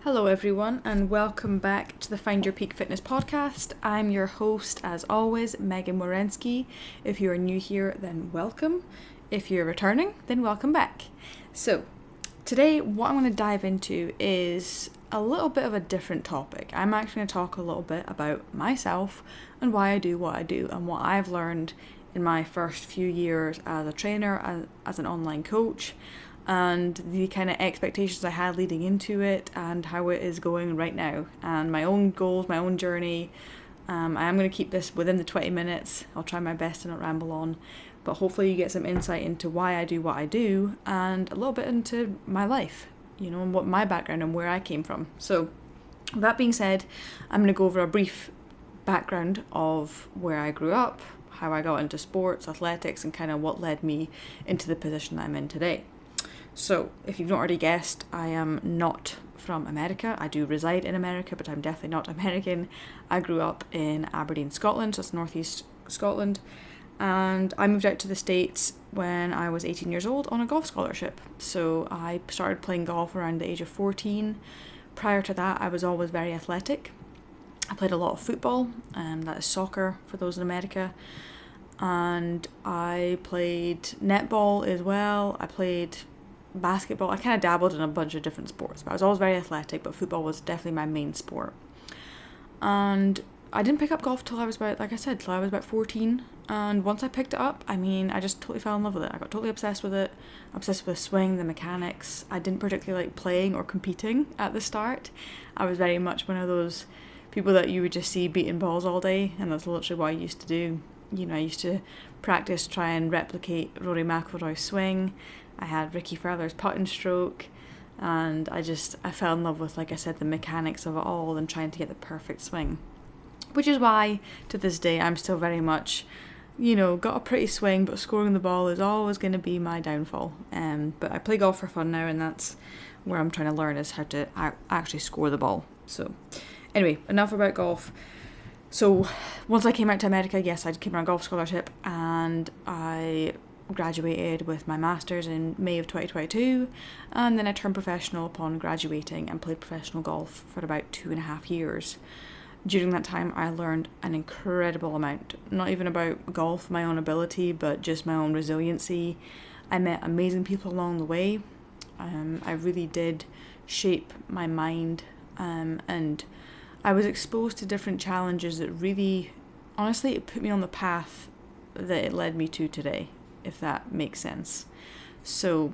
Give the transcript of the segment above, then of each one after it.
Hello, everyone, and welcome back to the Find Your Peak Fitness podcast. I'm your host, as always, Megan Morensky. If you are new here, then welcome. If you're returning, then welcome back. So, today, what I'm going to dive into is a little bit of a different topic. I'm actually going to talk a little bit about myself and why I do what I do and what I've learned in my first few years as a trainer, as an online coach, and the kind of expectations I had leading into it and how it is going right now and my own goals, my own journey. I am going to keep this within the 20 minutes. I'll try my best to not ramble on, but hopefully you get some insight into why I do what I do and a little bit into my life, and what my background and where I came from. So with that being said, I'm going to go over a brief background of where I grew up, how I got into sports, athletics, and kind of what led me into the position I'm in today. So, if you've not already guessed, I am not from America. I do reside in America, but I'm definitely not American. I grew up in Aberdeen, Scotland, so it's northeast Scotland, and I moved out to the States when I was 18 years old on a golf scholarship. So I started playing golf around the age of 14. Prior to that, I was always very athletic. I played a lot of football, that is soccer for those in America, and I played netball as well. I played basketball. I kind of dabbled in a bunch of different sports, but I was always very athletic, but football was definitely my main sport. And I didn't pick up golf till I was about 14. And once I picked it up, I just totally fell in love with it. I got totally obsessed with it, obsessed with the swing, the mechanics. I didn't particularly like playing or competing at the start. I was very much one of those people that you would just see beating balls all day, and that's literally what I used to do. I used to practice, try and replicate Rory McIlroy's swing. I had Ricky Fowler's putting stroke, and I fell in love with, like I said, the mechanics of it all and trying to get the perfect swing. Which is why, to this day, I'm still very much, got a pretty swing, but scoring the ball is always going to be my downfall. But I play golf for fun now, and that's where I'm trying to learn is how to actually score the ball. So, anyway, enough about golf. So, once I came out to America, yes, I came on a golf scholarship, and I graduated with my master's in May of 2022, and then I turned professional upon graduating and played professional golf for about 2.5 years. During that time, I learned an incredible amount, not even about golf, my own ability, but just my own resiliency. I met amazing people along the way. I really did shape my mind, and I was exposed to different challenges that really, honestly, it put me on the path that it led me to today, if that makes sense. So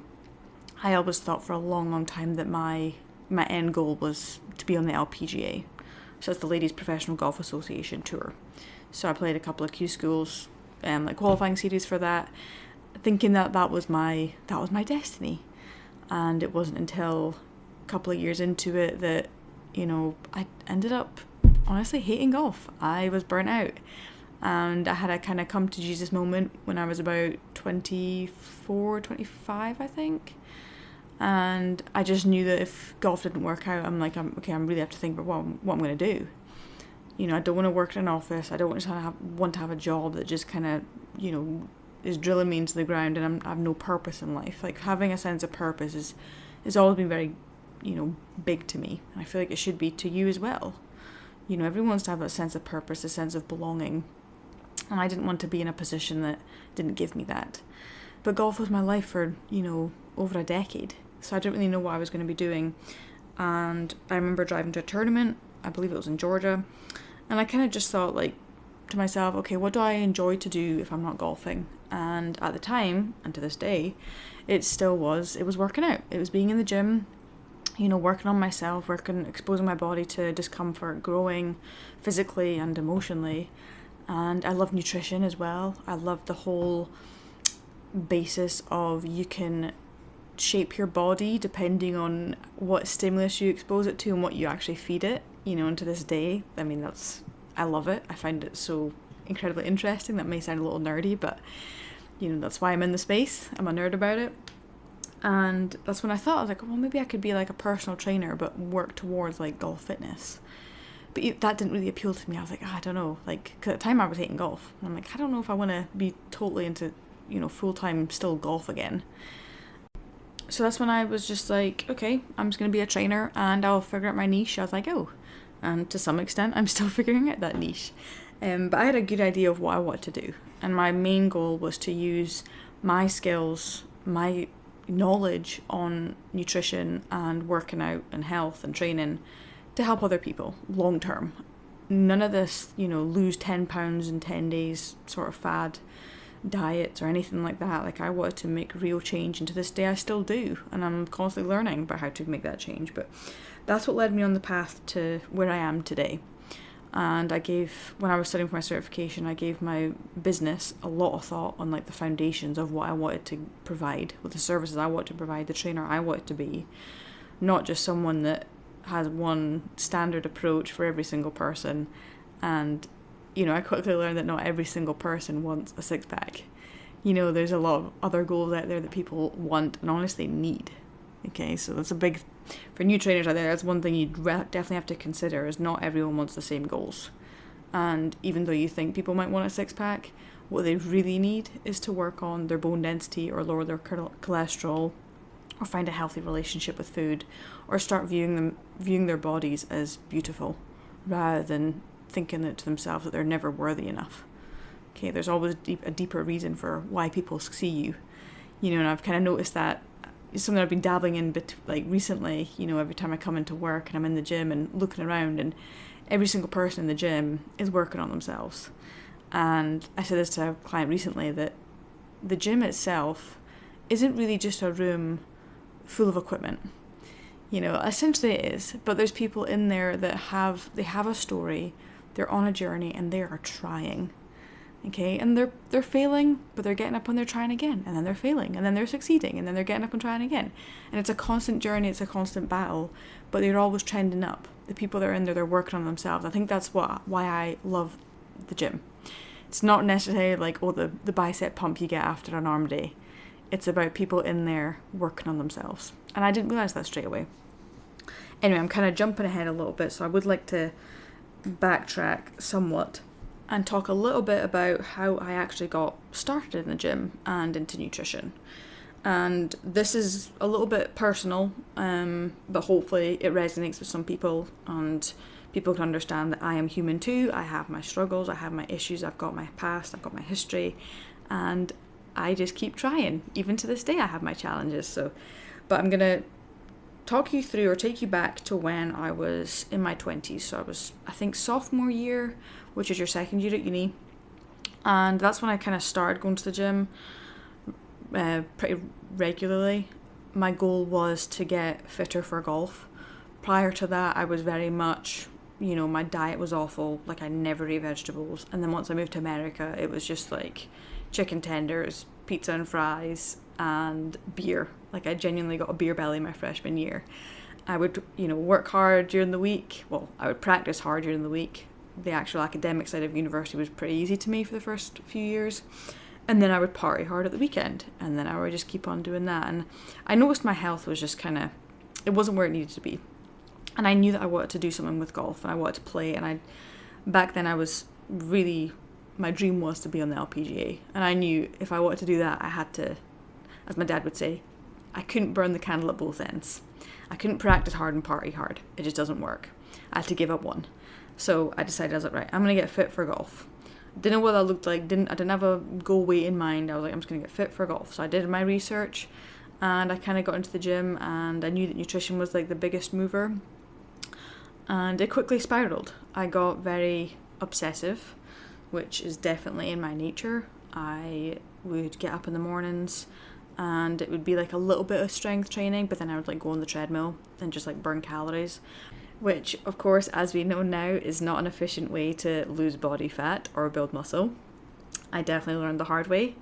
I always thought for a long, long time that my end goal was to be on the LPGA. So that's the Ladies Professional Golf Association Tour. So I played a couple of Q schools, qualifying series for that, thinking that was my destiny. And it wasn't until a couple of years into it that, I ended up honestly hating golf. I was burnt out. And I had a kind of come to Jesus moment when I was about 24, 25, I think. And I just knew that if golf didn't work out, I'm really have to think about what I'm going to do. I don't want to work in an office. I don't want to have a job that just kind of, is drilling me into the ground and I have no purpose in life. Like, having a sense of purpose is always been very, big to me. And I feel like it should be to you as well. Everyone wants to have a sense of purpose, a sense of belonging. And I didn't want to be in a position that didn't give me that. But golf was my life for, over a decade. So I didn't really know what I was going to be doing. And I remember driving to a tournament, I believe it was in Georgia. And I kind of just thought, to myself, okay, what do I enjoy to do if I'm not golfing? And at the time, and to this day, it was working out. It was being in the gym, working on myself, exposing my body to discomfort, growing physically and emotionally. And I love nutrition as well. I love the whole basis of you can shape your body depending on what stimulus you expose it to and what you actually feed it, and to this day, I love it. I find it so incredibly interesting. That may sound a little nerdy, but, that's why I'm in the space. I'm a nerd about it. And that's when I thought, I was like, well, maybe I could be like a personal trainer, but work towards golf fitness. But that didn't really appeal to me. I was like, I don't know. Cause at the time I was hating golf. And I'm like, I don't know if I want to be totally into, full-time still golf again. So that's when I was just like, okay, I'm just going to be a trainer and I'll figure out my niche as I go. And to some extent, I'm still figuring out that niche. But I had a good idea of what I wanted to do. And my main goal was to use my skills, my knowledge on nutrition and working out and health and training to help other people long term. None of this, lose 10 pounds in 10 days sort of fad diets or anything like that. Like, I wanted to make real change, and to this day I still do, and I'm constantly learning about how to make that change. But that's what led me on the path to where I am today. And when I was studying for my certification, I gave my business a lot of thought on like the foundations of what I wanted to provide, with the services I wanted to provide, the trainer I wanted to be, not just someone that has one standard approach for every single person. And I quickly learned that not every single person wants a six-pack. There's a lot of other goals out there that people want and honestly need. Okay, so that's for new trainers out there, that's one thing you definitely have to consider, is not everyone wants the same goals. And even though you think people might want a six-pack, what they really need is to work on their bone density, or lower their cholesterol, or find a healthy relationship with food, or start viewing their bodies as beautiful, rather than thinking it to themselves that they're never worthy enough. Okay, there's always a deeper reason for why people see you. And I've kind of noticed that it's something I've been dabbling in recently. Every time I come into work and I'm in the gym and looking around, and every single person in the gym is working on themselves. And I said this to a client recently, that the gym itself isn't really just a room full of equipment. Essentially it is, but there's people in there that have a story. They're on a journey and they are trying, okay? And they're failing, but they're getting up and they're trying again, and then they're failing, and then they're succeeding, and then they're getting up and trying again. And it's a constant journey, it's a constant battle, but they're always trending up. The people that are in there, they're working on themselves. I think that's why I love the gym. It's not necessarily like, the bicep pump you get after an arm day. It's about people in there working on themselves. And I didn't realise that straight away. Anyway, I'm kind of jumping ahead a little bit, so I would like to backtrack somewhat and talk a little bit about how I actually got started in the gym and into nutrition. And this is a little bit personal, but hopefully it resonates with some people, and people can understand that I am human too. I have my struggles, I have my issues, I've got my past, I've got my history, and I just keep trying. Even to this day I have my challenges. But I'm going to talk you through, or take you back to when I was in my 20s. So I was, I think, sophomore year, which is your second year at uni. And that's when I kind of started going to the gym pretty regularly. My goal was to get fitter for golf. Prior to that, I was very much, my diet was awful. Like, I never ate vegetables. And then once I moved to America, it was just like chicken tenders, pizza and fries, and beer. Like, I genuinely got a beer belly my freshman year. I would, work hard during the week. Well, I would practice hard during the week. The actual academic side of university was pretty easy to me for the first few years. And then I would party hard at the weekend. And then I would just keep on doing that. And I noticed my health was just it wasn't where it needed to be. And I knew that I wanted to do something with golf, and I wanted to play. And back then I was really, my dream was to be on the LPGA. And I knew if I wanted to do that, I had to, as my dad would say, I couldn't burn the candle at both ends. I couldn't practice hard and party hard. It just doesn't work. I had to give up one. So I decided, I was like, right, I'm going to get fit for golf. Didn't know what that looked like. I didn't have a goal weight in mind. I was like, I'm just going to get fit for golf. So I did my research, and I kind of got into the gym, and I knew that nutrition was like the biggest mover. And it quickly spiraled. I got very obsessive, which is definitely in my nature. I would get up in the mornings, and it would be like a little bit of strength training, but then I would like go on the treadmill and just like burn calories, which of course, as we know now, is not an efficient way to lose body fat or build muscle. I definitely learned the hard way.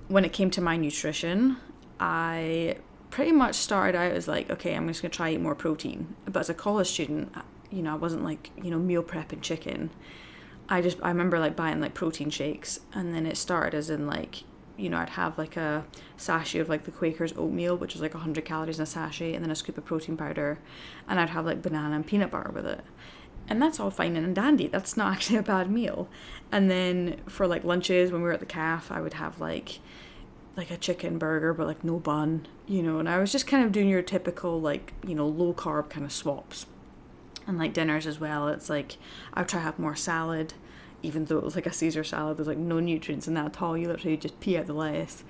When it came to my nutrition, I pretty much started out as like, okay, I'm just gonna try eat more protein. But as a college student, I wasn't like, meal prepping chicken. I remember like buying like protein shakes, and then it started as in like, I'd have like a sachet of like the Quaker's oatmeal, which was like 100 calories in a sachet, and then a scoop of protein powder, and I'd have like banana and peanut butter with it. And that's all fine and dandy. That's not actually a bad meal. And then for like lunches, when we were at the calf, I would have like like a chicken burger, but like no bun, and I was just kind of doing your typical like, low carb kind of swaps. And like dinners as well, it's like I would try to have more salad, even though it was like a Caesar salad. There's like no nutrients in that at all. You literally just pee out the lettuce.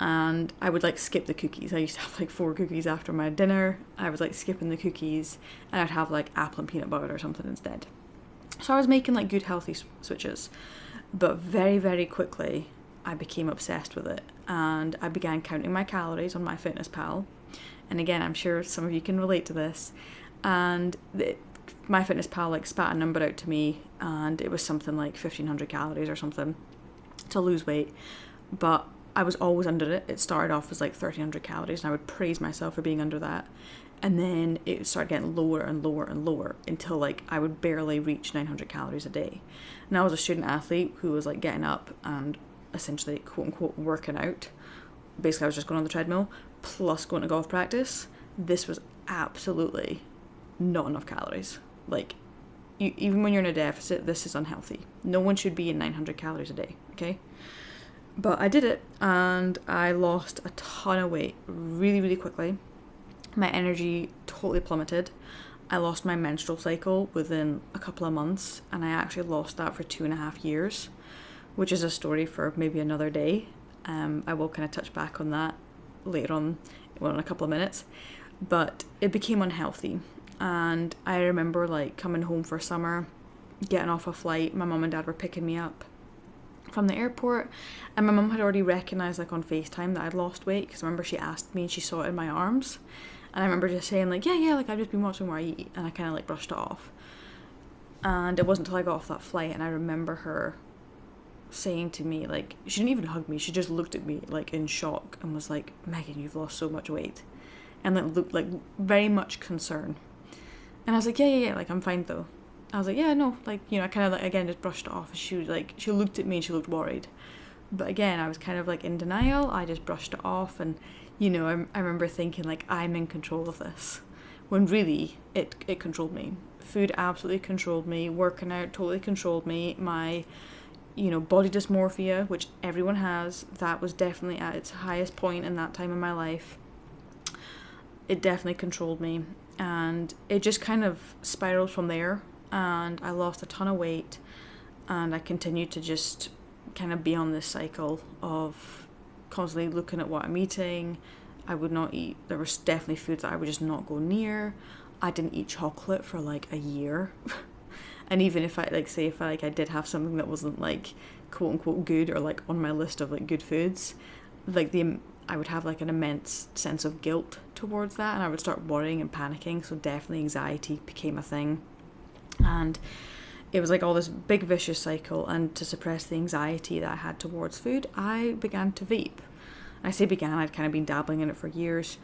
And I would like skip the cookies. I used to have like 4 cookies after my dinner. I was like skipping the cookies, and I'd have like apple and peanut butter or something instead. So I was making like good healthy switches, but very, very quickly I became obsessed with it, and I began counting my calories on MyFitnessPal. And again, I'm sure some of you can relate to this. And MyFitnessPal like spat a number out to me, and it was something like 1,500 calories or something to lose weight. But I was always under it. It started off as like 1,300 calories, and I would praise myself for being under that. And then it started getting lower and lower and lower until like I would barely reach 900 calories a day. And I was a student athlete who was like getting up and essentially quote unquote working out. Basically I was just going on the treadmill plus going to golf practice. This was absolutely not enough calories. Like, even when you're in a deficit, this is unhealthy. No one should be in 900 calories a day, okay? But I did it, and I lost a ton of weight really, really quickly. My energy totally plummeted. I lost my menstrual cycle within a couple of months, and I actually lost that for 2.5 years, which is a story for maybe another day. I will kind of touch back on that later on, well, in a couple of minutes. But it became unhealthy. And I remember like coming home for summer, getting off a flight. My mum and dad were picking me up from the airport, and my mum had already recognised like on FaceTime that I'd lost weight, because I remember she asked me and she saw it in my arms, and I remember just saying like yeah like I've just been watching where I eat, and I kind of like brushed it off. And it wasn't until I got off that flight and I remember her saying to me, like, she didn't even hug me, she just looked at me like in shock and was like, Megan, you've lost so much weight, and like looked like very much concern. And I was like, yeah, like, I'm fine though. I was like, yeah, no, like, I kind of, like, again, just brushed it off. She looked at me and she looked worried. But again, I was kind of, like, in denial. I just brushed it off. And, I remember thinking, like, I'm in control of this. When really, it controlled me. Food absolutely controlled me. Working out totally controlled me. My, body dysmorphia, which everyone has, that was definitely at its highest point in that time in my life. It definitely controlled me. And it just kind of spiraled from there, and I lost a ton of weight, and I continued to just kind of be on this cycle of constantly looking at what I'm eating. I would not eat, there was definitely foods that I would just not go near. I didn't eat chocolate for like a year. And even if I like say if I did have something that wasn't like quote unquote good or like on my list of like good foods, like I would have like an immense sense of guilt towards that, and I would start worrying and panicking. So definitely anxiety became a thing, and it was like all this big vicious cycle. And to suppress the anxiety that I had towards food, I began to vape. I say began, I'd kind of been dabbling in it for years.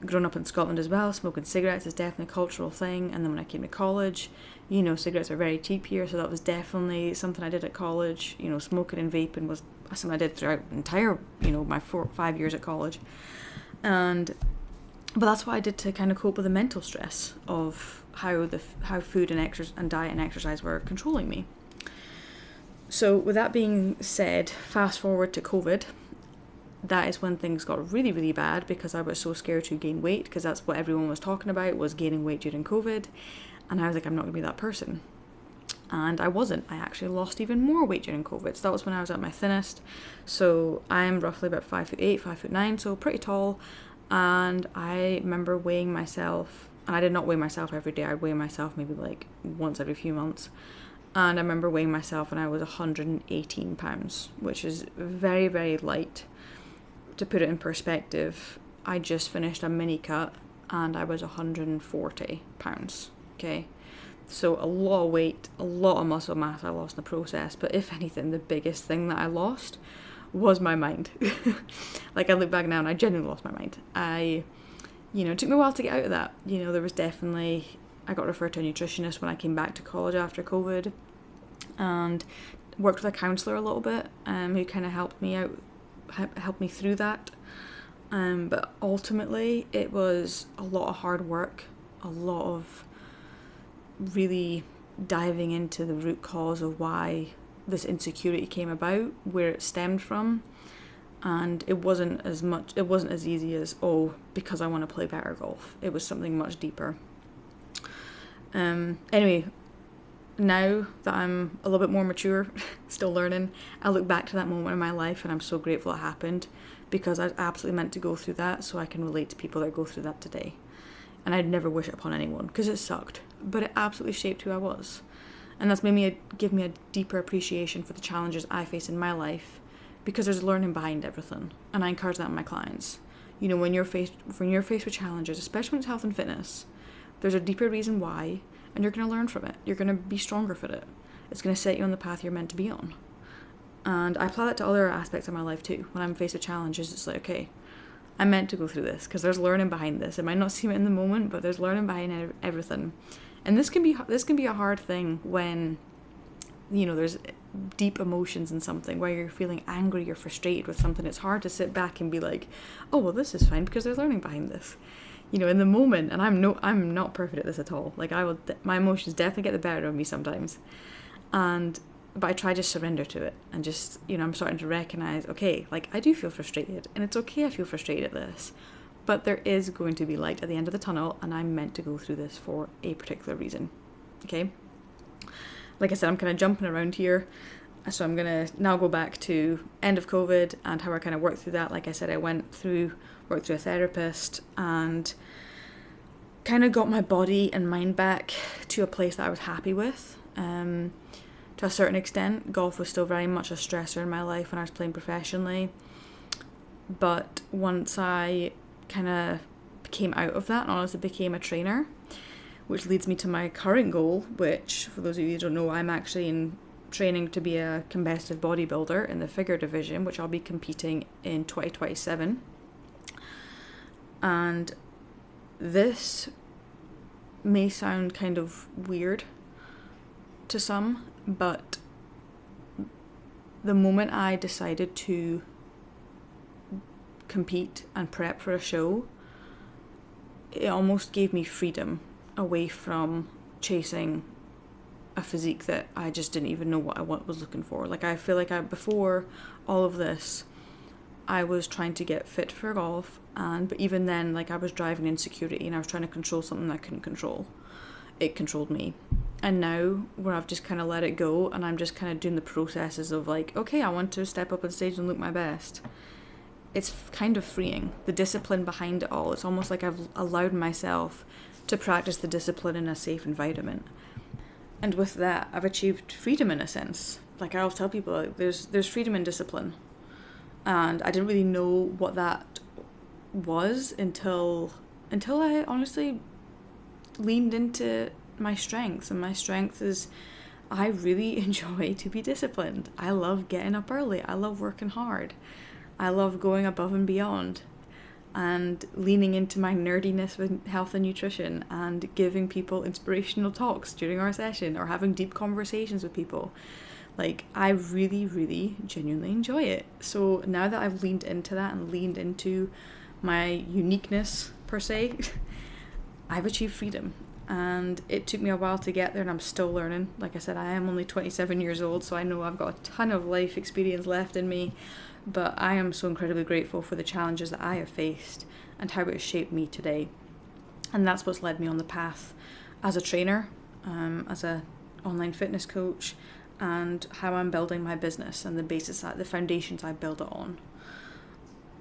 Grown up in Scotland as well, smoking cigarettes is definitely a cultural thing. And then when I came to college, cigarettes are very cheap here, so that was definitely something I did at college. Smoking and vaping was something I did throughout the entire, my 5 years at college. But that's what I did to kind of cope with the mental stress of how food and diet and exercise were controlling me. So with that being said, fast forward to COVID. That is when things got really, really bad, because I was so scared to gain weight, because that's what everyone was talking about, was gaining weight during COVID. And I was like, I'm not going to be that person. And I wasn't. I actually lost even more weight during COVID. So that was when I was at my thinnest. So I'm roughly about 5'8", 5'9", so pretty tall. And I remember weighing myself, and I did not weigh myself every day. I'd weigh myself maybe like once every few months. And I remember weighing myself and I was 118 pounds, which is very, very light. To put it in perspective, I just finished a mini cut and I was 140 pounds, okay? So a lot of weight, a lot of muscle mass I lost in the process, but if anything, the biggest thing that I lost was my mind. Like, I look back now and I genuinely lost my mind. It took me a while to get out of that. There was definitely, I got referred to a nutritionist when I came back to college after COVID, and worked with a counsellor a little bit, who kind of helped me out, helped me through that. But ultimately, it was a lot of hard work, a lot of really diving into the root cause of why this insecurity came about, where it stemmed from, And it wasn't as easy as, because I want to play better golf. It was something much deeper. Anyway, now that I'm a little bit more mature, still learning, I look back to that moment in my life and I'm so grateful it happened, because I was absolutely meant to go through that, so I can relate to people that go through that today. And I'd never wish it upon anyone, because it sucked, but it absolutely shaped who I was. And that's give me a deeper appreciation for the challenges I face in my life, because there's learning behind everything. And I encourage that in my clients. You know, when you're faced with challenges, especially when it's health and fitness, there's a deeper reason why, and you're going to learn from it. You're going to be stronger for it. It's going to set you on the path you're meant to be on. And I apply that to other aspects of my life too. When I'm faced with challenges, it's like, okay, I'm meant to go through this, because there's learning behind this. It might not seem it in the moment, but there's learning behind everything. And this can be a hard thing when, you know, there's deep emotions in something where you're feeling angry or frustrated with something. It's hard to sit back and be like, oh, well, this is fine because there's learning behind this. You know, in the moment, and I'm not perfect at this at all. Like, my emotions definitely get the better of me sometimes. But I try to surrender to it and just, you know, I'm starting to recognize, okay, like, I do feel frustrated, and it's okay I feel frustrated at this, but there is going to be light at the end of the tunnel, and I'm meant to go through this for a particular reason. Okay? Like I said, I'm kind of jumping around here, so I'm going to now go back to end of COVID and how I kind of worked through that. Like I said, I worked through a therapist and kind of got my body and mind back to a place that I was happy with. To a certain extent, golf was still very much a stressor in my life when I was playing professionally. But once I kind of came out of that and honestly became a trainer, which leads me to my current goal, which, for those of you who don't know, I'm actually in training to be a competitive bodybuilder in the figure division, which I'll be competing in 2027. And this may sound kind of weird to some, but the moment I decided to compete and prep for a show, it almost gave me freedom away from chasing a physique that I just didn't even know what I was looking for. Like, I feel like before all of this, I was trying to get fit for golf, but even then, like, I was driving insecurity and I was trying to control something I couldn't control. It controlled me. And now, where I've just kind of let it go and I'm just kind of doing the processes of like, okay, I want to step up on stage and look my best, it's kind of freeing. The discipline behind it all, it's almost like I've allowed myself to practice the discipline in a safe environment. And with that, I've achieved freedom in a sense. Like, I always tell people, like, there's freedom in discipline. And I didn't really know what that was until I honestly leaned into my strengths. And my strength is I really enjoy to be disciplined. I love getting up early. I love working hard. I love going above and beyond and leaning into my nerdiness with health and nutrition and giving people inspirational talks during our session or having deep conversations with people. Like, I really, really genuinely enjoy it. So now that I've leaned into that and leaned into my uniqueness, per se, I've achieved freedom. And it took me a while to get there, and I'm still learning. Like I said, I am only 27 years old, so I know I've got a ton of life experience left in me. But I am so incredibly grateful for the challenges that I have faced and how it has shaped me today. And that's what's led me on the path as a trainer, as an online fitness coach, and how I'm building my business and the foundations I build it on.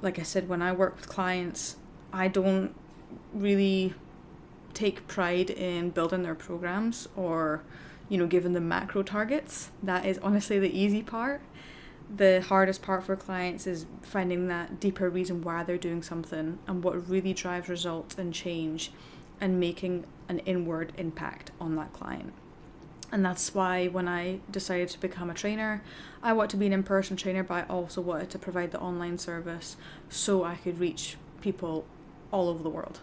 Like I said, when I work with clients, I don't really take pride in building their programs or, giving them macro targets. That is honestly the easy part. The hardest part for clients is finding that deeper reason why they're doing something and what really drives results and change and making an inward impact on that client. And that's why when I decided to become a trainer, I wanted to be an in-person trainer, but I also wanted to provide the online service so I could reach people all over the world.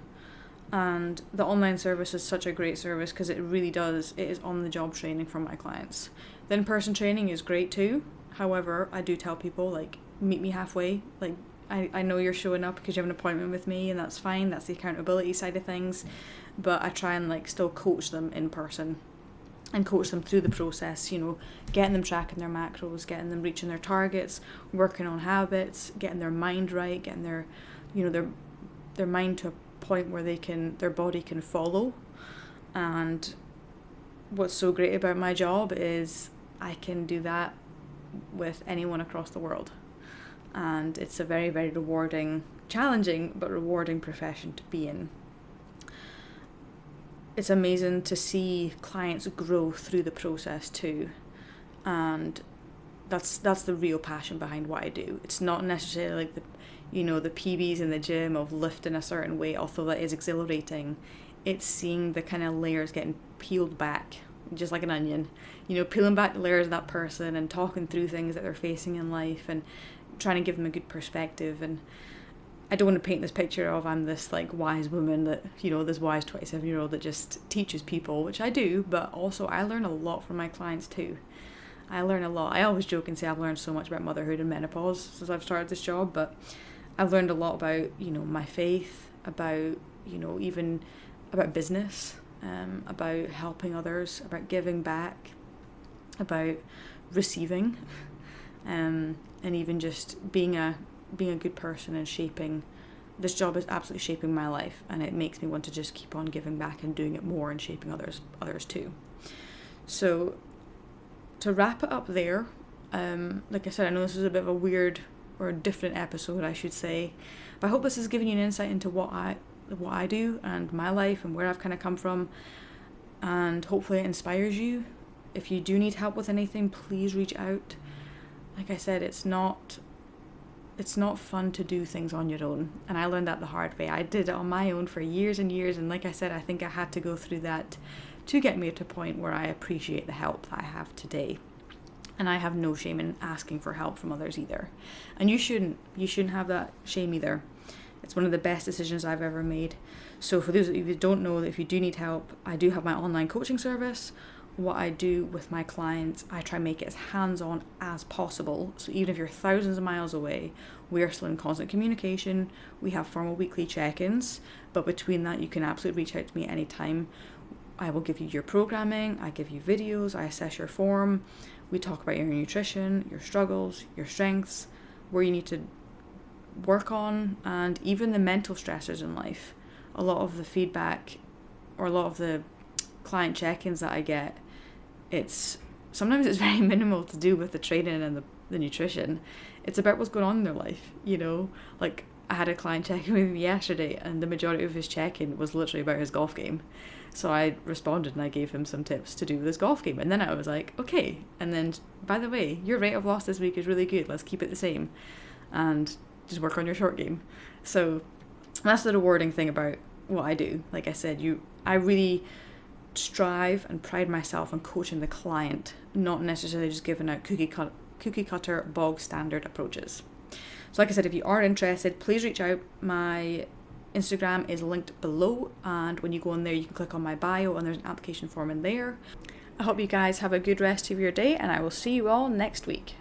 And the online service is such a great service because it is on-the-job training for my clients. The in-person training is great too. However, I do tell people, like, meet me halfway. Like, I know you're showing up because you have an appointment with me, and that's fine. That's the accountability side of things. But I try and, like, still coach them in person. and coach them through the process, getting them tracking their macros, getting them reaching their targets, working on habits, getting their mind right, getting their mind to a point where their body can follow. And what's so great about my job is I can do that with anyone across the world. And it's a very, very rewarding, challenging, but rewarding profession to be in. It's amazing to see clients grow through the process too. And that's the real passion behind what I do. It's not necessarily like the PBs in the gym of lifting a certain weight, although that is exhilarating. It's seeing the kind of layers getting peeled back, just like an onion, peeling back the layers of that person and talking through things that they're facing in life and trying to give them a good perspective. And I don't want to paint this picture of I'm this like wise woman that, this wise 27-year-old that just teaches people, which I do, but also I learn a lot from my clients too. I learn a lot. I always joke and say I've learned so much about motherhood and menopause since I've started this job, but I've learned a lot about, my faith, about, even about business, about helping others, about giving back, about receiving, and even just being a good person and shaping. This job is absolutely shaping my life, and it makes me want to just keep on giving back and doing it more and shaping others too. So to wrap it up there, like I said, I know this is a bit of a weird or a different episode, I should say, but I hope this has given you an insight into what I do and my life and where I've kind of come from, and hopefully it inspires you. If you do need help with anything, please reach out. Like I said, it's not fun to do things on your own, and I learned that the hard way. I did it on my own for years and years, and like I said, I think I had to go through that to get me to a point where I appreciate the help that I have today. And I have no shame in asking for help from others either. And you shouldn't have that shame either. It's one of the best decisions I've ever made. So for those of you who don't know, that if you do need help, I do have my online coaching service. What I do with my clients, I try and make it as hands-on as possible. So even if you're thousands of miles away, we are still in constant communication. We have formal weekly check-ins, but between that, you can absolutely reach out to me anytime. I will give you your programming, I give you videos, I assess your form. We talk about your nutrition, your struggles, your strengths, where you need to work on, and even the mental stressors in life. A lot of the feedback or a lot of the client check-ins that I get, sometimes it's very minimal to do with the training and the nutrition. It's about what's going on in their life, like I had a client check-in with me yesterday, and the majority of his check-in was literally about his golf game. So I responded and I gave him some tips to do with his golf game, and then I was like, okay, and then by the way, your rate of loss this week is really good, let's keep it the same and just work on your short game. So that's the rewarding thing about what I do. Like I said, I really strive and pride myself on coaching the client, not necessarily just giving out cookie cutter bog standard approaches. So like I said, if you are interested, please reach out. My Instagram is linked below, and when you go in there, you can click on my bio and there's an application form in there. I hope you guys have a good rest of your day, and I will see you all next week.